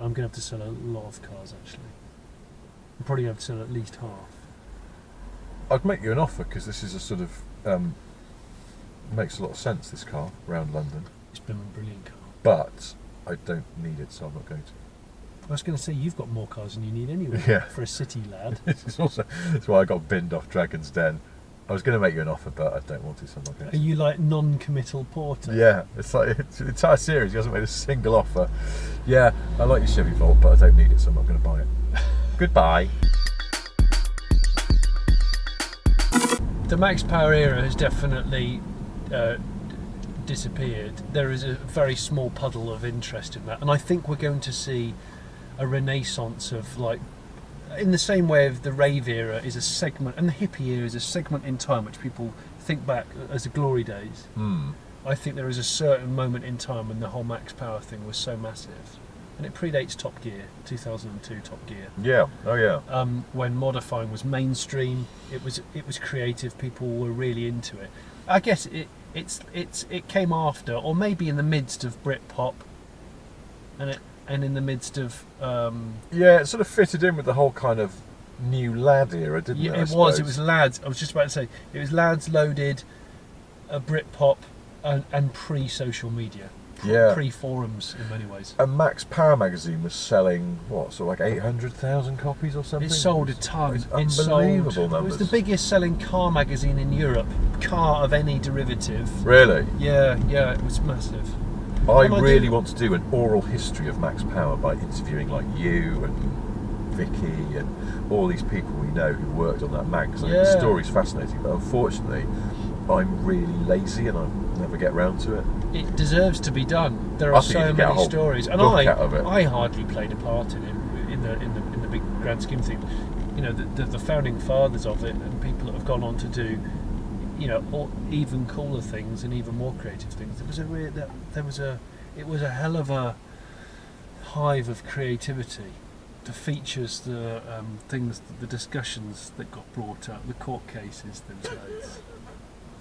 I'm going to have to sell a lot of cars, actually. I'm probably going to have to sell at least half. I'd make you an offer, because this is a sort of... makes a lot of sense, this car, around London. It's been a brilliant car. But I don't need it, so I'm not going to. I was going to say, you've got more cars than you need anyway, Yeah. for a city lad. That's why I got binned off Dragon's Den. I was going to make you an offer, but I don't want to, so I'm not going Are to. you like non-committal porter? Yeah, it's like the entire series, he hasn't made a single offer. Yeah, I like your Chevy Volt, but I don't need it, so I'm not going to buy it. Goodbye. The Max Power era has definitely disappeared. There is a very small puddle of interest in that, and I think we're going to see a renaissance of, like, in the same way of the rave era is a segment, and the hippie era is a segment in time which people think back as the glory days. I think there is a certain moment in time when the whole Max Power thing was so massive, and it predates Top Gear, 2002 Top Gear. Yeah, oh yeah. When modifying was mainstream, it was creative. People were really into it. I guess it came after, or maybe in the midst of Britpop, and in the midst of yeah, it sort of fitted in with the whole kind of new lad era, didn't it? It was lads. I was just about to say it was lads loaded, Britpop, and pre-social media. Yeah. Pre-forums in many ways. And Max Power magazine was selling, what, sort of like 800,000 copies or something? It sold a ton. It's unbelievable numbers. It was the biggest selling car magazine in Europe. Car of any derivative. Really? Yeah, it was massive. I really want to do an oral history of Max Power by interviewing like you and Vicky and all these people we know who worked on that mag, because I think the story's fascinating, but unfortunately I'm really lazy and I never get round to it. It deserves to be done. There are so many stories, and I hardly played a part in it in the big grand scheme of things. You know, the founding fathers of it, and people that have gone on to do, you know, even cooler things and even more creative things. It was a hell of a hive of creativity. The features, the things, the discussions that got brought up, the court cases.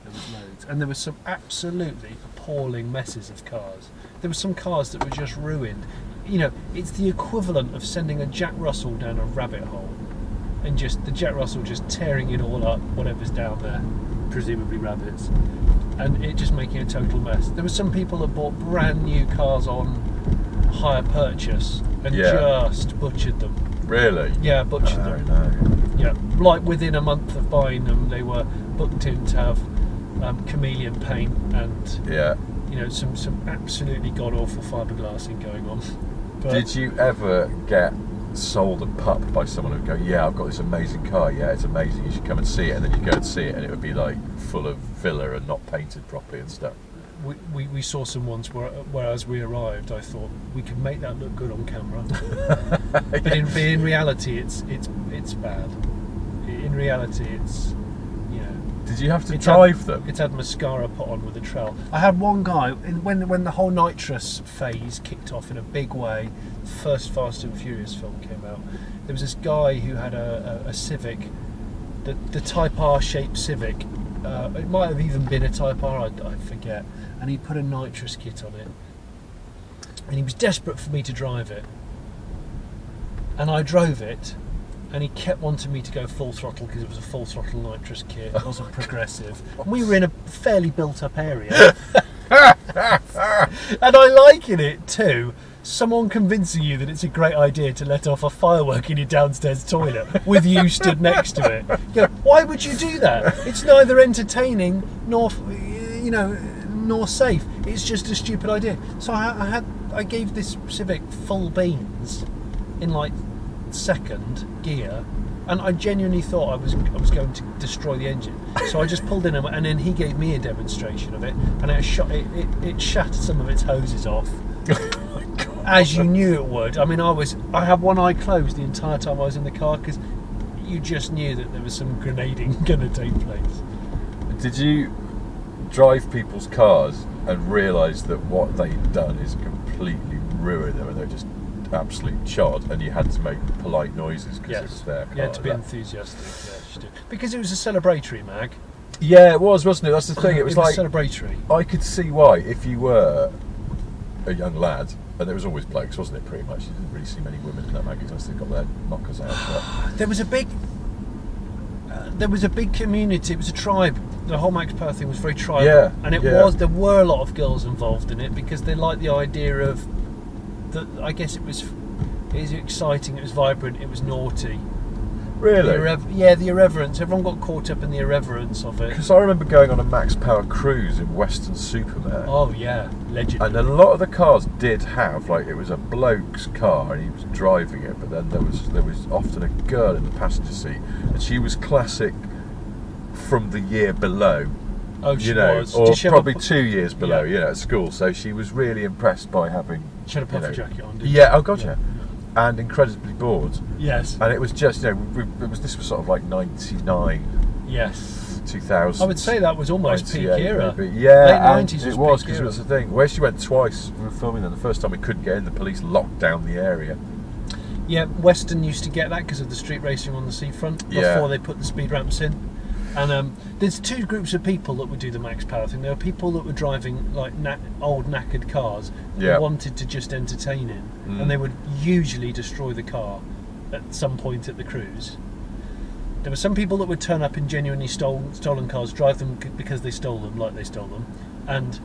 There was loads, and there was some absolutely appalling messes of cars. There were some cars that were just ruined. You know, it's the equivalent of sending a Jack Russell down a rabbit hole, and just the Jack Russell just tearing it all up, whatever's down there, presumably rabbits, and it just making a total mess. There were some people that bought brand new cars on hire purchase and just butchered them. Really? Yeah, butchered them. No. Yeah, like within a month of buying them, they were booked in to have chameleon paint and you know, some absolutely god awful fiberglassing going on. But did you ever get sold a pup by someone who'd go, yeah, I've got this amazing car, yeah, it's amazing, you should come and see it, and then you go and see it and it would be like full of filler and not painted properly and stuff? We saw some once where as we arrived, I thought we could make that look good on camera, but in reality it's bad. In reality, it's, you know. Did you have to drive them? It's had mascara put on with a trowel. I had one guy when the whole nitrous phase kicked off in a big way. The first Fast and Furious film came out. There was this guy who had a Civic, the Type R shaped Civic. It might have even been a Type R, I forget. And he put a nitrous kit on it, and he was desperate for me to drive it. And I drove it. And he kept wanting me to go full throttle because it was a full throttle nitrous kit. It wasn't progressive. And we were in a fairly built up area. And I liken it to someone convincing you that it's a great idea to let off a firework in your downstairs toilet with you stood next to it. You know, why would you do that? It's neither entertaining nor, you know, nor safe. It's just a stupid idea. So I gave this Civic full beans in like second gear, and I genuinely thought I was going to destroy the engine. So I just pulled in, and then he gave me a demonstration of it, and it shattered some of its hoses off. As you knew it would. I mean, I had one eye closed the entire time I was in the car, because you just knew that there was some grenading going to take place. Did you drive people's cars and realise that what they'd done is completely ruined them, and they're just absolute chod, and you had to make polite noises because it was their car? You had to be enthusiastic, yes, you do. Because it was a celebratory mag. Yeah, it was, wasn't it? That's the thing. It was like celebratory. I could see why, if you were a young lad, and there was always blokes, wasn't it? Pretty much. You didn't really see many women in that magazine unless they got their knockers out. But there was a big community. It was a tribe. The whole Max Power thing was very tribal, yeah, and there were a lot of girls involved in it because they liked the idea of that. I guess it was exciting. It was vibrant. It was naughty. Really? The irreverence. Everyone got caught up in the irreverence of it. Because I remember going on a Max Power cruise in Western Supermare. Oh yeah, legendary. And a lot of the cars did have, like, it was a bloke's car and he was driving it, but then there was often a girl in the passenger seat, and she was classic from the year below. Oh, she was. Or probably 2 years below, at school. So she was really impressed by having. She had a puffer jacket on, didn't she? Yeah, oh god, yeah. And incredibly bored. Yes. And it was just, this was sort of like 99. Yes. 2000. I would say that was almost peak era. Maybe. Yeah, late 90s it was, because it was the thing. Where she went twice, we were filming them. The first time we couldn't get in, the police locked down the area. Yeah, Western used to get that because of the street racing on the seafront before they put the speed ramps in. And there's two groups of people that would do the Max Power thing. There were people that were driving like old knackered cars that wanted to just entertain in, and they would usually destroy the car at some point at the cruise. There were some people that would turn up in genuinely stolen cars, drive them because they stole them, like they stole them, and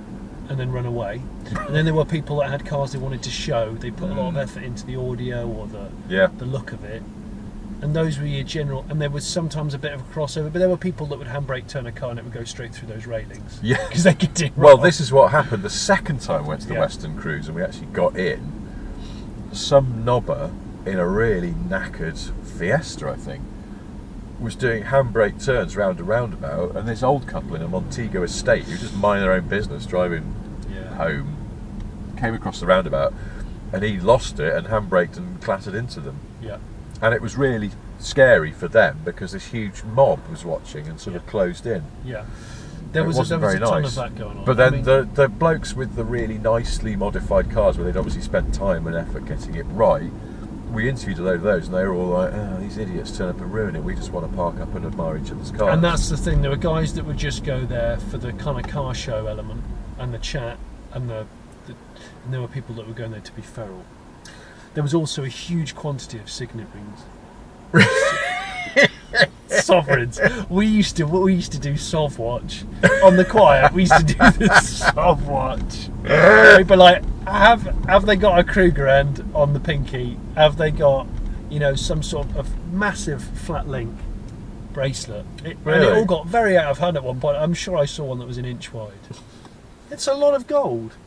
then run away. And then there were people that had cars they wanted to show. They put a lot of effort into the audio or the look of it. And those were your general, and there was sometimes a bit of a crossover, but there were people that would handbrake turn a car and it would go straight through those railings. Yeah. Because they could do Well, this is what happened the second time we went to the Western Cruise and we actually got in. Some knobber in a really knackered Fiesta, I think, was doing handbrake turns round a roundabout, and this old couple in a Montego estate who just mind their own business driving home came across the roundabout, and he lost it and handbraked and clattered into them. Yeah. And it was really scary for them because this huge mob was watching and sort of closed in. Yeah. There was a ton of that going on. But then the blokes with the really nicely modified cars, where they'd obviously spent time and effort getting it right, we interviewed a load of those, and they were all like, "Oh, these idiots turn up and ruin it. We just want to park up and admire each other's cars." And that's the thing. There were guys that would just go there for the kind of car show element and the chat, and and there were people that were going there to be feral. There was also a huge quantity of signet rings. Sovereigns. We used to do Sov Watch on the quiet. We used to do the Sov Watch. We'd be like, have they got a Kruger end on the pinky? Have they got, some sort of massive flat link bracelet? And it all got very out of hand at one point. I'm sure I saw one that was an inch wide. It's a lot of gold.